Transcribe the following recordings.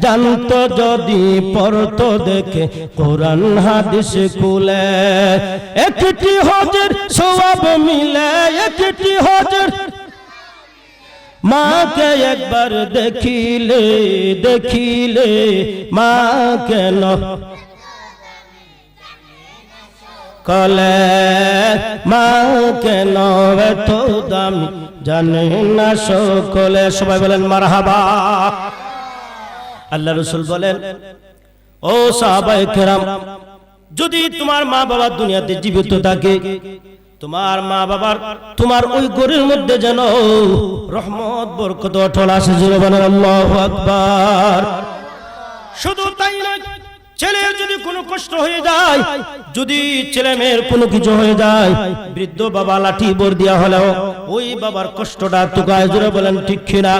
জানতো যদি পড়তো দেখে কোরআন হাদিস খুলে, একটি হজের সওয়াব মিলে, একটি হজের মাকে একবার দেখিলে, দেখিলে মা কেন কলে, মা কেন এত দামি জানে না সকলে। সবাই বলেন মারহাবা। আল্লাহ রাসূল বলেন, ও সাহাবায়ে কেরাম, যদি তোমার মা বাবা দুনিয়াতে জীবিত থাকে, তোমার মা বাবার তোমার ওই ঘরের মধ্যে যেন রহমত বরকত অটল আসে। জোরে বলেন আল্লাহু আকবার। শুধু তাই নয়, ছেলের যদি কোনো কষ্ট হয়ে যায়, যদি ছেলে মেয়ের কোনো কিছু হয়ে যায়, বৃদ্ধ বাবা লাঠি বর দিয়া হলেও ওই বাবার কষ্টটা তুকায়। জোরে বলেন ঠিক কিনা?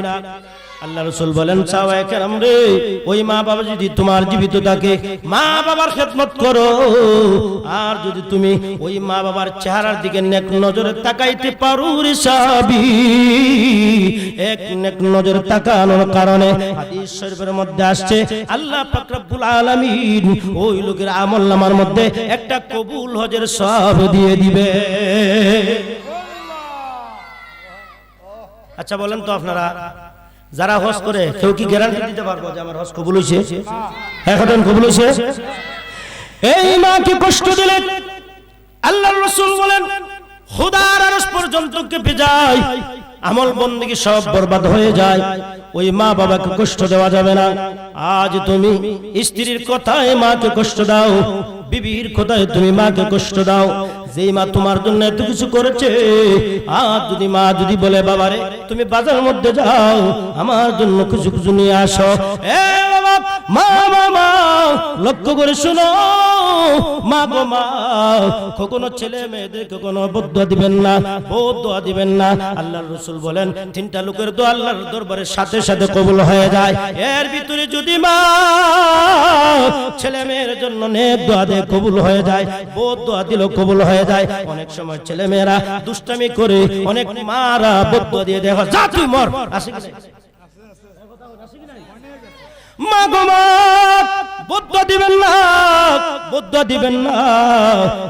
আল্লাহ রাসূল বলেন, সাহাবায়ে কেরাম রে, ওই মা বাবা যদি তোমার জীবিত থাকে, মা বাবার খেদমত করো। আর যদি তুমি ওই মা বাবার চেহারার দিকে নেক নজরে তাকাইতে পারো রে সাহাবী, এক নেক নজরে তাকানোর কারণে হাদিস শরীফের মধ্যে আসছে, আল্লাহ পাক রব্বুল আলামিন ওই লোকের আমলনামার মধ্যে একটা কবুল হজের সওয়াব দিয়ে দিবে। আচ্ছা বলেন তো, আপনারা যারা হজ করে কেউ কি গ্যারান্টি দিতে পারবো যে আমার হজ কবুল হইছে? এখন কবুল হইছে? এই মাকে কষ্ট দিলেন, আল্লাহর রাসূল বলেন খোদার আরশ পর্যন্ত কেঁপে যায়, আমল বন্দেগী সব বরবাদ হয়ে যায়। ওই মা বাবাকে কষ্ট দেওয়া যাবে না। আজ তুমি স্ত্রীর কথায় মাকে কষ্ট দাও, বিবির কথায় তুমি মাকে কষ্ট দাও। যেই মা তোমার জন্য এত কিছু করেছে, আজ যদি মা যদি বলে, বাবারে তুমি বাজারের মধ্যে যাও, আমার জন্য কিছু কিছু নিয়ে আসো, এ বাবা, মা মা লক্ষ্য করে শোনো, মা গো মা, কখনো ছেলে মেয়েদেরকে কোনো বদদুয়া দিবেন না, বদদুয়া দিবেন না। আল্লাহর রাসূল বলেন, তিনটা লোকের দোয়া আল্লাহর দরবারে সাথে সাথে কবুল হয়ে যায়। এর ভিতরে যদি মা ছেলে মেয়ের জন্য নেক দোয়া দিয়ে কবুল হয়ে যায়, বদদুয়া দিলেও কবুল হয়ে যায়। অনেক সময় ছেলে মেয়েরা দুষ্টামি করে, অনেক মারা বদদুয়া দিয়ে দেখো, যা তুই মর, আসে কি মা গো মা, বদদুয়া দিবেন না, বদদুয়া দিবেন না।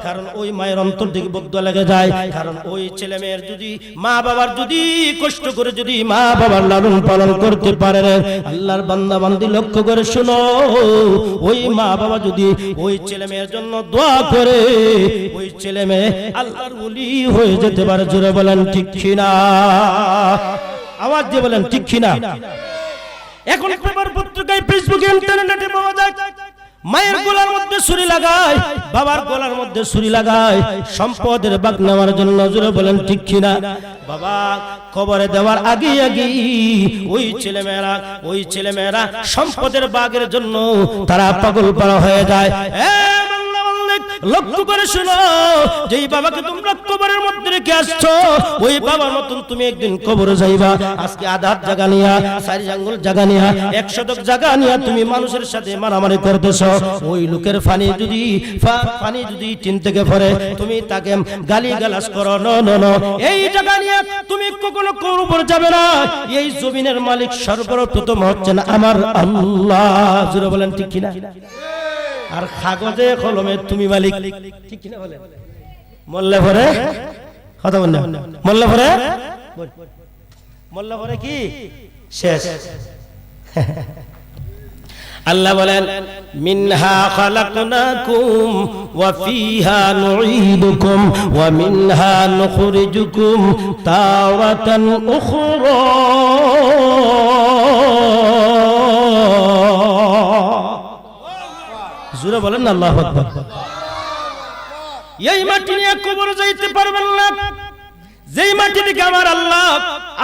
কারণ ওই মায়ের অন্তর থেকে বদদুয়া লেগে যায়। কারণ ওই ছেলে মেয়ের যদি মা বাবার যদি কষ্ট করে যদি মা বাবার লালন পালন করতে পারে, আল্লাহর বান্দা বান্দি লক্ষ্য করে শোনো, ওই মা বাবা যদি ওই ছেলে মেয়ের জন্য দোয়া করে, ওই ছেলে মেয়ে আল্লাহর ওলি হয়ে যেতে পারে। জোরে বলেন ঠিক কিনা? আওয়াজ দিয়ে বলেন ঠিক কিনা? এখন পেপার পত্রিকায় ফেসবুকে ইন্টারনেটে পাওয়া যায়, মায়ের গলার মধ্যে ছুরি লাগায়, বাবার গলার মধ্যে ছুরি লাগায় সম্পদের ভাগ নেওয়ার জন্য। জোরে বলেন ঠিক কিনা? বাবা কবরে দেওয়ার আগে আগে ওই ছেলে মেয়েরা সম্পদের ভাগের জন্য তারা পাগল পারা হয়ে যায়। লক্ষ্য করে শোনো, যেই বাবাকে তোমরা কবরের মধ্যে রেখে আসছো, ওই বাবার মতন তুমি একদিন কবরে যাইবা। আজকে আধার জায়গা নিয়া, 4 আঙ্গুল জায়গা নিয়া, 1 শতক জায়গা নিয়া তুমি মানুষের সাথে মারামারি করতেছো। ওই লোকের পানি যদি টিন থেকে পড়ে, তুমি তাকে গালি গালাজ করো, নো, এই জায়গা নিয়ে তুমি কখনো কবর যাবে না। এই জমিনের মালিক সর্বপ্রথম হচ্ছেন আমার আল্লাহ। জোরে বলেন ঠিক কিনা? আর কাগজে কলমে তুমি মালিক, ঠিক কিনা বলেন? মল্লে পরে কথা বল না, মল্লে পরে কি শেষ? আল্লাহ বলেন, মিনহা খালাকনাকুম ওয়া ফিহা নুঈদুকুম ওয়া মিনহা নুখরিজুকুম তাওরাতান উখরা। জোরে বলেন না আল্লাহু আকবার। এই মাটি নিয়ে কবর যাইতে পারবেন না। যেই মাটি থেকে আমার আল্লাহ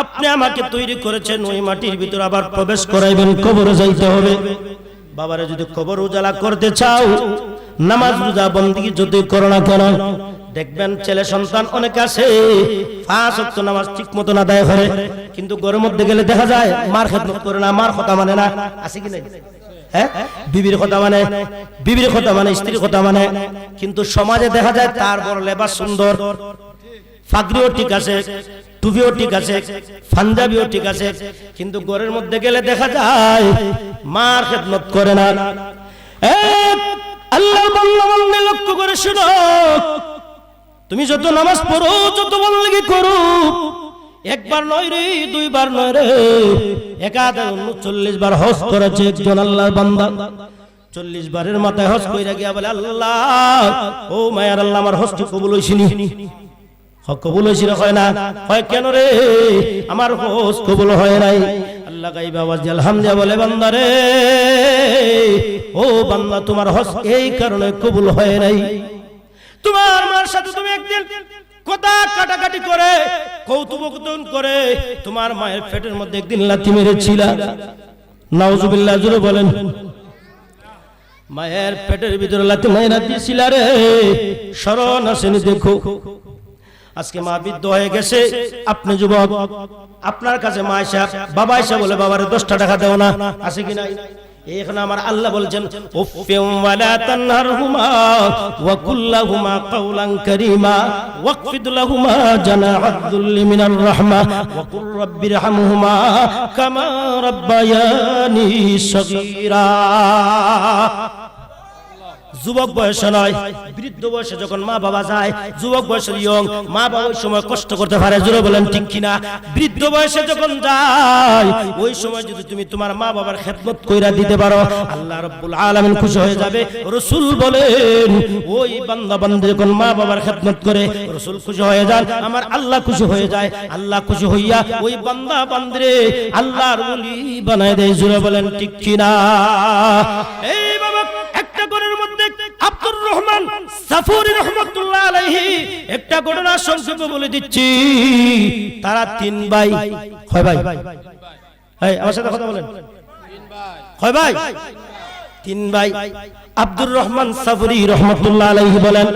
আপনি আমাকে তৈরি করেছেন, ওই মাটির ভিতর আবার প্রবেশ করাইবেন, কবরে যাইতে হবে। বাবারে যদি কবর উজালা করতে চাও, নামাজ রোজা বন্দেগী যদি করো না কেন, দেখবেন ছেলে সন্তান অনেক আছে 5 ওয়াক্ত নামাজ ঠিক মতো আদায় করে, কিন্তু ঘরের মধ্যে গেলে দেখা যায় মার খেদমত করে না, মার কথা মানে না। আছে কি নাই? বিবির কথা মানে, স্ত্রীর কথা মানে। কিন্তু সমাজে দেখা যায় তার বড় লেবাস সুন্দর, ফাগরিও ঠিক আছে, টুপিও ঠিক আছে, পাঞ্জাবিও ঠিক আছে, কিন্তু ঘরের মধ্যে গেলে দেখা যায় মার খেদমত করে না। আল্লাহর বান্দা বান্দী লক্ষ্য করে শোনো, তুমি যত নামাজ পড়ো, যত বন্দেগী করো, একবার নয় রে, দুইবার নয় রে, 1040 বার হজ করেছে একজন আল্লাহর বান্দা। 40 বারের মাথায় হজ কইরা গিয়া বলে, আল্লাহ ও মায়ার আল্লাহ, আমার হজটি কবুল হইছিনি। কবুল হয়েছিল হয় না, হয় কেন রে আমার হজ কবুল হয় নাই? আল্লাহ গাইব আওয়াজ আলহামদুলিল্লাহ বলে, বান্দা রে, ও বান্দা, তোমার হজ এই কারণে কবুল হয় নাই, তোমার মার সাথে তুমি একদিন কথা কাটাকাটি করে, কৌতুকন করে, তোমার মায়ের পেটের মধ্যে একদিন লাথি মেরেছিলা। নাউজুবিল্লাহ, জোরে বলেন। মায়ের পেটের ভিতরে লাথি মাইরা দিছিলা রে, স্মরণ আসেনি? দেখো আজকে মা বৃদ্ধ হয়ে গেছে, আপনি যুবক, আপনার কাছে মা এসে বাবা এসে বলে, বাবারে 10টা টাকা দাও না, আছে কি নাই? এখানে আমার আল্লাহ বলছেন, উফিম ওয়ালা তানহারহুমা ওয়া কুল্লাহুমা কাওলান কারীমা ওয়াকফিদ লাহুমা জানাহাদ যুল্লি মিনার রাহমা ওয়া কুর রাব্বিরহামহুমা কামা রাব্বায়ানি সগীরা। যুবক বয়সে নয়, বৃদ্ধ বয়সে যখন মা বাবা যায়, যুবক বয়সের ইয়ং মা বাবা ওই সময় কষ্ট করতে পারে, জোরে বলেন ঠিক কিনা? বৃদ্ধ বয়সে যখন যায়, ওই সময় যদি তুমি তোমার মা বাবার খেদমত কইরা দিতে পারো, আল্লাহ রাব্বুল আলামিন খুশি হয়ে যাবে। রাসূল বলেন, ওই বান্দা বান্দী যখন মা বাবার খেদমত করে, রাসূল খুশি হয়ে যায়, আমার আল্লাহ খুশি হয়ে যায়। আল্লাহ খুশি হইয়া ওই বান্দা বান্দরে আল্লাহর ওলি বানায় দেয়, জোরে বলেন ঠিক কিনা? এই বাবা, একটা ঘরের মধ্যে আব্দুর রহমান সাফুরি রহমাতুল্লাহ আলাইহি একটা ঘটনা সংক্ষেপে বলে দিচ্ছি। তারা 3 ভাই, হয় ভাই, এই আমার সাথে কথা বলেন, হয় ভাই, 3 ভাই। আব্দুর রহমান সাফুরি রহমাতুল্লাহ আলাইহি বলেন,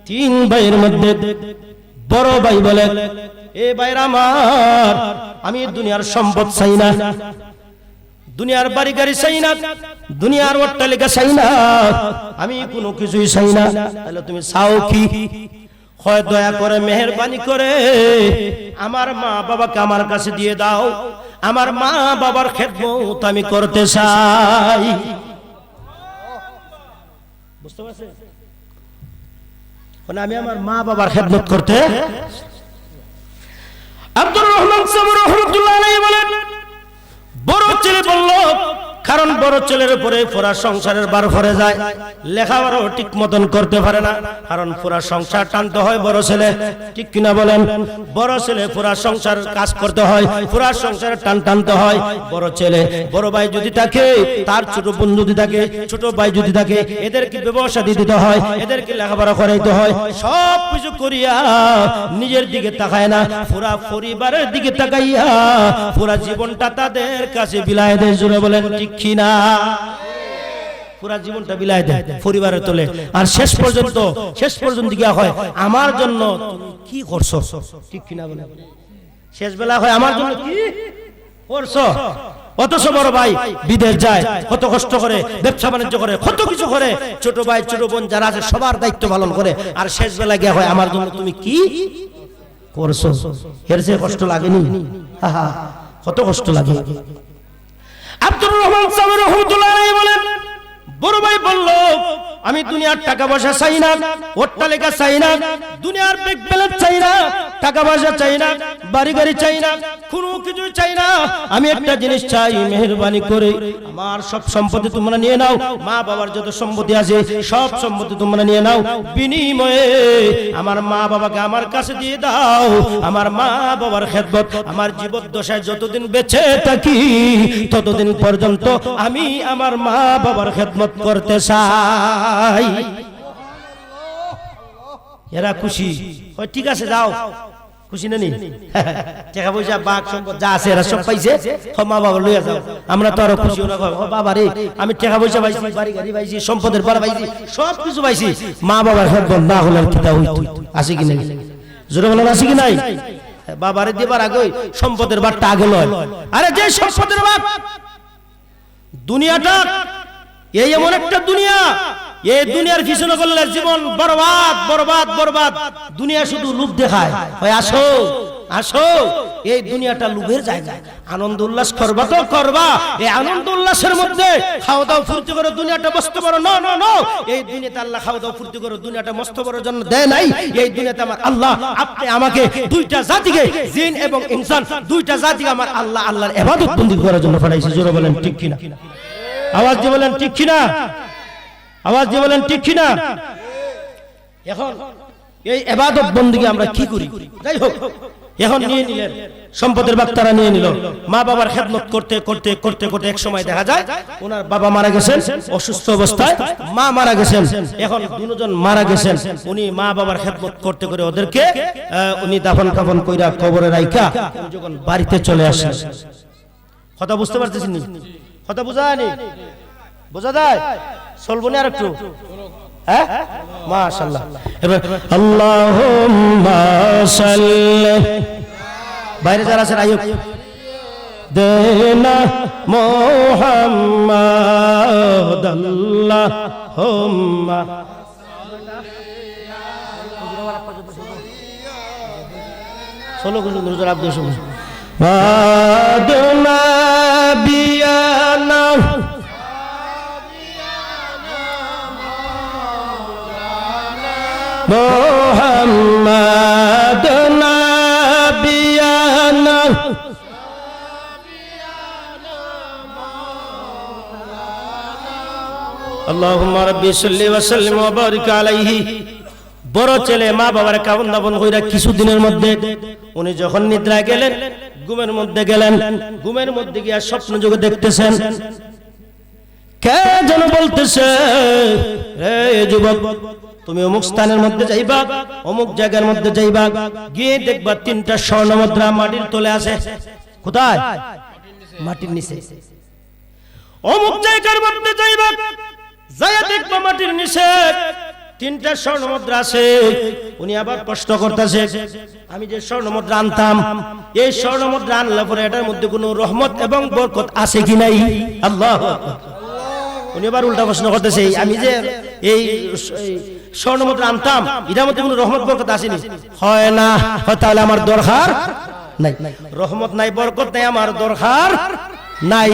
3 ভাইয়ের মধ্যে বড় ভাই বলেন, এ ভাইরা আমার, আমি দুনিয়ার সম্পদ চাই না, দুনিয়ার বাড়ি গাড়ি চাই না, দুনিয়ার অট্টালিকা চাই না, আমি কোনো কিছুই চাই না। তাহলে তুমি চাও কি? হয় দয়া করে মেহেরবানি করে আমার মা বাবাকে আমার কাছে দিয়ে দাও, আমার মা বাবার খেদমত আমি করতে চাই। বুঝতে পারছেন? আমি আমার মা বাবার খেদমত করতে। আব্দুর রহমান সাবুর রহমাতুল্লাহ আলাইহি বলেন, বড় ছেলে বলল, কারণ বড় ছেলের উপরে পুরা সংসারের বার পড়ে যায়, লেখাপড়াও ঠিক মতন করতে পারে না, কারণ পুরা সংসার টানতে হয় বড় ছেলে, ঠিক কিনা বলেন? বড় ছেলে পুরা সংসার কাজ করতে হয়, পুরা সংসারের টান টানতে হয় বড় ছেলে। বড় ভাই যদি থাকে, তার ছোট বোন যদি থাকে, ছোট ভাই যদি থাকে, এদেরকে ব্যবসা দিতে হয়, এদেরকে লেখাপড়া করাইতে হয়, সব কিছু করিয়া নিজের দিকে তাকায় না, পুরা পরিবারের দিকে তাকাইয়া পুরা জীবনটা তাদের কাছে বিলায় দেয়, জোরে বলেন ঠিক কিনা? পুরা জীবনটা বিলায় দেয় পরিবারের তোলে, আর শেষ পর্যন্ত গিয়া হয়, আমার জন্য তুমি কি করছো, ঠিক কিনা বলেন? শেষ বেলা হয়, আমার জন্য কি করছো? অথচ বড় ভাই বিদেশ যায়, কত কষ্ট করে, ব্যবসা বাণিজ্য করে, কত কিছু করে, ছোট ভাই ছোট বোন যারা আছে সবার দায়িত্ব পালন করে, আর শেষ বেলা গিয়া হয়, আমার জন্য তুমি কি করছো? এর চেয়ে কষ্ট লাগেনি? কত কষ্ট লাগে। আব্দুর রহমান সাবুর রহমাতুল্লাহ আলাইহি বলেন, বড় ভাই বলল, আমি দুনিয়ার টাকা পয়সা চাই না, অট্টালিকা চাই না, দুনিয়ার ব্যাংক ব্যালেন্স চাই না, টাকা পয়সা চাই না, বাড়ি গাড়ি চাই না, কোনো কিছু চাই না, আমি একটা জিনিস চাই, মেহেরবানি করে আমার সব সম্পত্তি তোমরা নিয়ে নাও, মা বাবার যত সম্পত্তি আছে সব সম্পত্তি তোমরা নিয়ে নাও, বিনিময়ে আমার মা বাবাকে আমার কাছে দিয়ে দাও, আমার মা বাবার খেদমত আমার জীবদ্দশায় যতদিন বেঁচে থাকি ততদিন পর্যন্ত আমি আমার মা বাবার খেদমত করতে চাই। এরা খুশি, ঠিক আছে যাও, খুশি না নি? টাকা পয়সা বাঘ সম্পদ যা আছে এরা সব পাইছে, মা বাবা লইয়া যাও। আমরা তো আরো খুশি, বাবা রে আমি টাকা পয়সা পাইছি, বাড়ি গাড়ি পাইছি, সম্পদের বাড়া পাইছি, সব কিছু পাইছি, মা বাবার খেদমত না হলে কিটা হইতো? আছে কি নাই? জোরে বলেন, আছে কি নাই? বাবারে দিবার আগে সম্পদের বারটা আগে লয়। আরে যে সম্পদের বাপ, দুনিয়াটা এই এমন একটা দুনিয়া, এই দুনিয়ার পিছনে করলে জীবন বরবাদ বরবাদ বরবাদ। দুনিয়া শুধু লোভ দেখায়, আসো আসো, এই দুনিয়াটা লোভের জায়গা, আনন্দ উল্লাস করবা তো করবা, এই আনন্দ উল্লাসের মধ্যে খাওয়া দাওয়া ফুর্তি করো, দুনিয়াটা মস্ত বড় নো নো নো, এই দুনিয়াতে আল্লাহ খাওয়া দাওয়া ফুর্তি করো দুনিয়াটা মস্ত বড় জন্য দেয় নাই। এই দুনিয়াতে আমার আল্লাহ আপনি আমাকে দুইটা জাতিকে, জিন এবং ইনসান দুইটা জাতিকে আমার আল্লাহ আল্লাহর ইবাদত বন্দেগী করার জন্য পাঠাইছে। জোরে বলেন ঠিক কিনা, আওয়াজ দিয়ে বলেন ঠিক কিনা, আওয়াজ দিয়ে বলেন ঠিক কিনা। এখন এই ইবাদত বন্দেগী আমরা কি করি? যাই হোক, এখন নিয়ে নিলেন সম্পদের ভাগ, তারা নিয়ে নিল। মা বাবার খেদমত করতে করতে করতে করতে এক সময় দেখা যায় ওনার বাবা মারা গেছেন অসুস্থ অবস্থায়, মা মারা গেছেন। এখন দুজন মারা গেছেন, উনি মা বাবার খেদমত করতে করে ওদেরকে উনি দাফন কাফন কইরা কবরে রাইখা যখন বাড়িতে চলে আসেন। কথা বুঝতে পারতেছেন? কথা বুঝায়নি? বোঝা যায়? চলবো না আর একটু? হ্যাঁ, মাশাআল্লাহ। এবার আল্লাহুম্মা সাল্লি, বাইরে যারা আছেন আইয়ুব দেনা মুহাম্মাদ আল্লাহুম্মা চলো গুজর আব্দুল শুনুন মাদনা বিয়ানা মুহাম্মাদ নাবিয়ানা আল্লাহুম্মা রাব্বি সাল্লি ওয়া সাল্লিম ওয়া বারিক আলাইহি। বড় ছেলে মা বাবার কাবন দাবন কইরা কিছুদিনের মধ্যে উনি যখন নিদ্রায় গেলেন, ঘুমের মধ্যে গেলেন, ঘুমের মধ্যে গিয়া স্বপ্ন যোগে দেখতেছেন কে যেন বলতেছে, রে যুবক তুমি অমুক স্থানের মধ্যে যাইবা, অমুক জায়গার মধ্যে যাইবা, গিয়ে দেখবা 3টা স্বর্ণ মুদ্রা মাটির তলে আছে। কোথায়? মাটির নিচে। অমুক জায়গার মধ্যে যাইবা, যাইয়া দেখবা মাটির নিচে 3টা স্বর্ণ মুদ্রা আছে। উনি আবার প্রশ্ন করতেছে, আমি যে স্বর্ণ মুদ্রা আনতাম, এই স্বর্ণ মুদ্রা আনলে পরে এটার মধ্যে কোনো রহমত এবং বরকত আছে কি নাই? আল্লাহু আকবার। উনি আবার উল্টা প্রশ্ন করতেছে, আমি যে এই স্বর্ণ মুদ্রা আনতাম এটার মধ্যে কোনো রহমত বরকত আসেনি? হয় না, তাহলে আমার দরকার নাই। রহমত নাই, বরকত নাই, আমার দরকার নাই।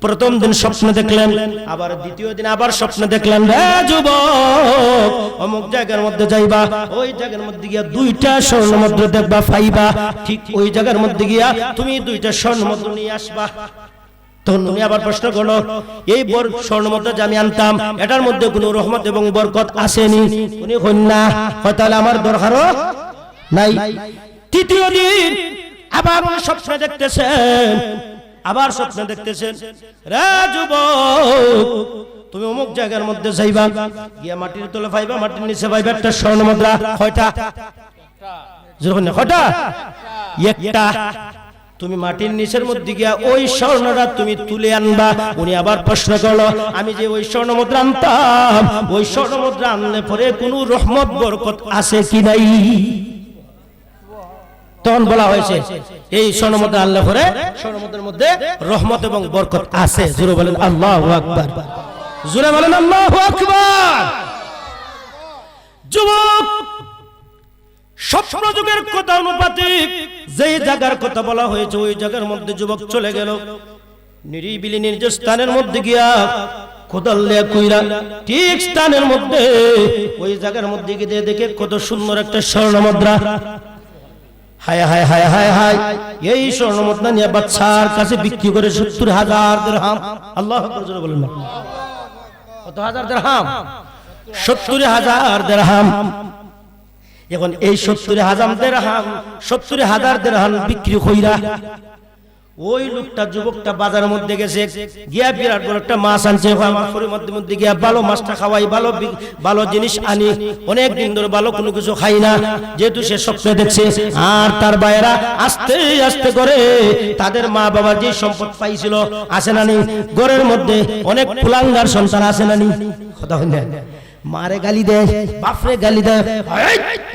প্রথম দিন স্বপ্ন দেখলেন, আবার দ্বিতীয় দিন আবার স্বপ্ন দেখলেন, রে যুবক অমুক জায়গার মধ্যে যাইবা, ওই জায়গার মধ্যে গিয়া 2টা স্বর্ণ মুদ্রা দেখবা পাইবা, ঠিক ওই জায়গার মধ্যে গিয়া তুমি 2টা স্বর্ণ মুদ্রা নিয়ে আসবা। তখন উনি আবার প্রশ্ন করলো, এই স্বর্ণ মুদ্রা যে আমি আনতাম এটার মধ্যে কোনো রহমত এবং বরকত আসেনি? উনি কইন না, তাহলে আমার দরকারও নাই। তৃতীয় দিন আবার স্বপ্ন দেখতেছেন, আবার স্বপ্ন দেখতেছেন, রে যুবক তুমি অমুক জায়গার মধ্যে যাইবা, গিয়া মাটির তলে পাইবা, মাটির নিচে পাইবা একটা স্বর্ণ মুদ্রা। কয়টা? কয়টা? একটা। তুমি মাটির নিচের মধ্যে গিয়া ওই স্বর্ণটা তুমি তুলে আনবা। উনি আবার প্রশ্ন করলো, আমি যে ওই স্বর্ণ মুদ্রা আনতাম, ওই স্বর্ণ মুদ্রা আনলে পরে কোনো রহমত বরকত আছে কি নাই? তখন বলা হয়েছে এই স্বর্ণ মুদ্রা আনলে পরে স্বর্ণ মুদ্রার মধ্যে রহমত এবং বরকত আছে। জোরে বলেন আল্লাহু আকবার, জোরে বলেন আল্লাহু আকবার। যুবক স্বপ্ন যুগের কথা অনুপাতিক যেই জায়গার কথা বলা হয়েছে ওই জায়গার মধ্যে যুবক চলে গেল, নিরিবিলি নির্জন স্থানের মধ্যে গিয়া কোদাল লিয়া কইরা ঠিক স্থানের মধ্যে ওই জায়গার মধ্যে গিয়ে দেখে কত সুন্দর একটা স্বর্ণ মুদ্রা। হায় হায় হায় হায় হায়, এই স্বর্ণ মুদ্রা নিয়ে বাদশার কাছে বিক্রি করে 70,000 দিরহাম। আল্লাহু আকবার, জোরে বলেন না। কত হাজার দিরহাম? 70,000 দিরহাম। এখন এই 70,000 দিরহাম বিক্রি কইরা ওই লোকটা যুবকটা বাজারের মধ্যে গেছে, গিয়া বিরাট বড় একটা মাছ আনছে। আমার মধ্যে মধ্যে গিয়া ভালো মাছটা খাওয়াই, ভালো জিনিস আনি, অনেক দিন ধরে ভালো কোনো কিছু খাই না, যেহেতু সে স্বপ্ন দেখছে। আর তার ভাইয়েরা আস্তে আস্তে করে তাদের মা বাবার যে সম্পদ পাইছিল আছে না নি, ঘরের মধ্যে অনেক কুলাঙ্গার সন্তান আছে না নি, কথা হয় না, মারে গালি দেয়, বাপরে গালি দেয়,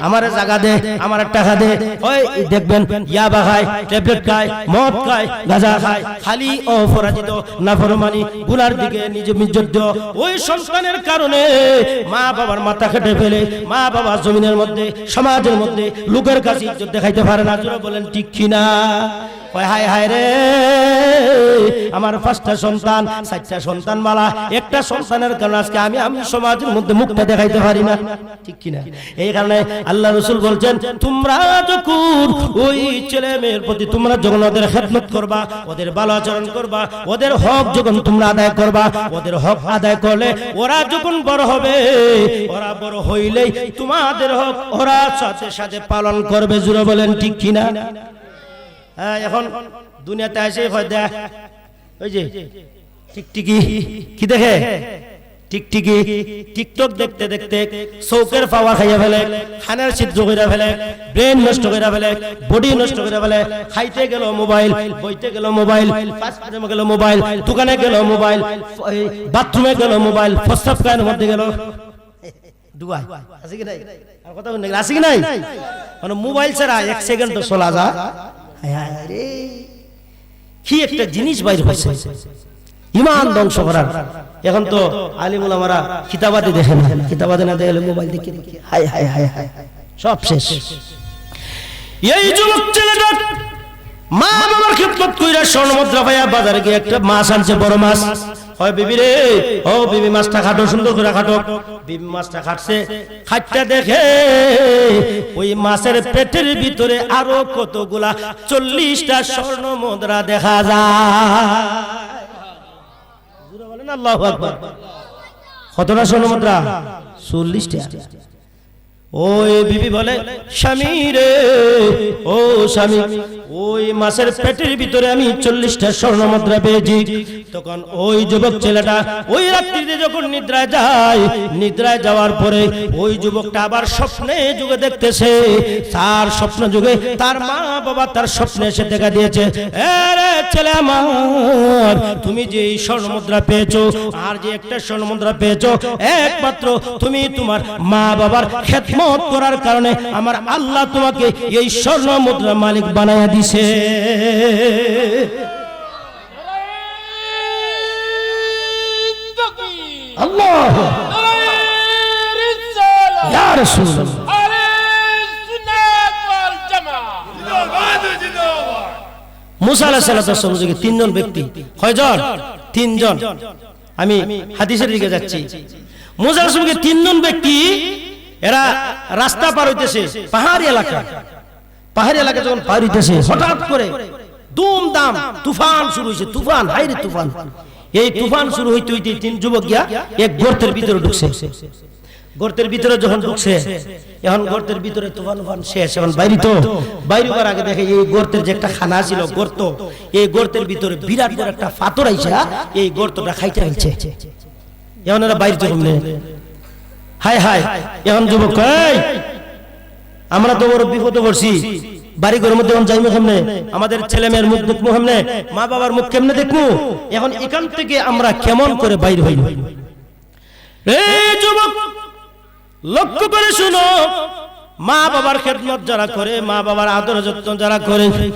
আমারে জায়গা দে, আমার টাকা দে, ওই দেখবেন ইয়াবা খায়, ট্যাবলেট খায়, মদ খায়, গাঁজা খায়, খালি অপরাজিত নাফরমানি গুনার দিকে নিজে মিজ্জত। ওই সন্তানের কারণে মা বাবার মাথা কেটে ফেলে, মা বাবা জমিনের মধ্যে সমাজের মধ্যে লোকের কাছে ইজ্জত দেখাইতে পারে না। জোরে বলেন ঠিক কিনা? হায় হায় রে, আমার 5টা সন্তান, 4টা সন্তান মালা, একটা সন্তানের কারণে আজকে আমি সমাজের মধ্যে মুখটা দেখাইতে পারি না, ঠিক কিনা? এই কারণে আল্লাহ রাসূল বলছেন, তোমরা যখন ওই ছেলে মেয়ের প্রতি তোমরা যখন ওদের খেদমত করবা, ওদের ভালো আচরণ করবা, ওদের হক যখন তোমরা আদায় করবা, ওদের হক আদায় করলে ওরা যখন বড় হবে, ওরা বড় হইলেই তোমাদের হক ওরা সাথে সাথে পালন করবে। জোরে বলেন ঠিক কিনা? হ্যাঁ, এখন দুনিয়াতে এসে হয় দেখ, ওই যে টিকটিকি কি দেখে, টিকটিকি টিকটক দেখতে দেখতে চৌকের পাওয়া খাইয়া ফেলে, খানের ছিদ্র করে ফেলে, ব্রেন নষ্ট করে ফেলে, বডি নষ্ট করে ফেলে। খাইতে গেল মোবাইল, বইতে গেল মোবাইল, ফাস্টফুডে গেল মোবাইল, দোকানে গেল মোবাইল, বাথরুমে গেল মোবাইল, প্রস্রাব খায়ের মধ্যে গেল ডুবাই। আছে কি নাই? আর কথা বলেন, আছে কি নাই? মানে মোবাইল ছাড়া 1 সেকেন্ড তো চলা যায়। কি একটা জিনিস বাইরে হয়েছে ইমান ধ্বংস করার। এখন তো আলিম উলামারা কিতাবাতে দেখে না, কিতাবাতে না দেখলে মোবাইল দেখে দেখে হায় হায় হায় হায় সব শেষ। এই যুবক ছেলেটা মা বাবার খিদমত কইরা স্বর্ণ মুদ্রা পাইয়া বাজারে গিয়ে একটা মাছ আনছে, বড় মাছ। হয় বিবি রে, ও বিবি মাছটা কাটো, সুন্দর করে কাটো। বিবি মাছটা কাটছে, খাটটা দেখে ওই মাছের পেটের ভিতরে আরো কতগুলা 40টা স্বর্ণ মুদ্রা দেখা যায়। বলেন আল্লাহু আকবার। কতটা স্বর্ণ মুদ্রা? 40টা। ওই বিবি বলে, স্বামী রে, ও স্বামী, ওই মাছের পেটের ভিতরে আমি 40টা স্বর্ণ মুদ্রা পেয়েছি। তখন ওই যুবক ছেলেটা ওই রাত্রিতে যখন নিদ্রায় যায়, নিদ্রায় যাওয়ার পরে ওই যুবকটা আবার স্বপ্নে যুগে দেখতেছে, তার স্বপ্ন যুগে তার মা বাবা তার স্বপ্নে এসে দেখা দিয়েছে, আরে ছেলে আমার, তুমি যে এই স্বর্ণ মুদ্রা পেয়েছো, আর যে একটা স্বর্ণ মুদ্রা পেয়েছো, একমাত্র তুমি তোমার মা বাবার খেদমত করার কারণে আমার আল্লাহ তোমাকে এই স্বর্ণ মুদ্রা মালিক বানায়া দিছে। আল্লাহ ইয়া রাসূলুল্লাহ, মুসা আলাইহিস সালাম যুগে 3 জন ব্যক্তি, কয়জন? 3 জন। আমি হাদিসের দিকে যাচ্ছি। মুসা আলাইহিস সালামকে 3 জন ব্যক্তি, এরা রাস্তা পার হইতেছে, পাহাড়ি এলাকা, পাহাড়ি এলাকা যখন পার হইতেছে, হঠাৎ করে দুমদাম তুফান শুরু হয়েছে। তুফান, হাইরে তুফান। এই তুফান শুরু হইতে হইতে 3 যুবক গিয়া এক গর্তের ভিতরে ঢুকছে। গর্তের ভিতরে যখন ঢুকছে, এখন গর্তের ভিতরে তুফান শেষ, এখন বাইরে তো বাইরে হওয়ার আগে দেখে এই গর্তের যে একটা খানা ছিল, গর্ত, এই গর্তের ভিতরে বিরাট বড় একটা পাথর আইছে, এই গর্তটা খাইতে ফেলছে। এখন এরা বাইরে তো হায় হায়। এখন যুবক, আমরা তো বড় বিপদে পড়ছি, বাড়ি ঘরের মধ্যে যাইমু কেমনে, আমাদের ছেলে মেয়ের মুখ দেখবো কেমনে, মা বাবার মুখ কেমনে দেখবো, এখন এখান থেকে আমরা কেমন করে বাইরে হইব? এই যুবক লক্ষ্য করে শুনো, মা বাবার খেদমত যারা করে, মা বাবার আদর যত্ন যারা করে,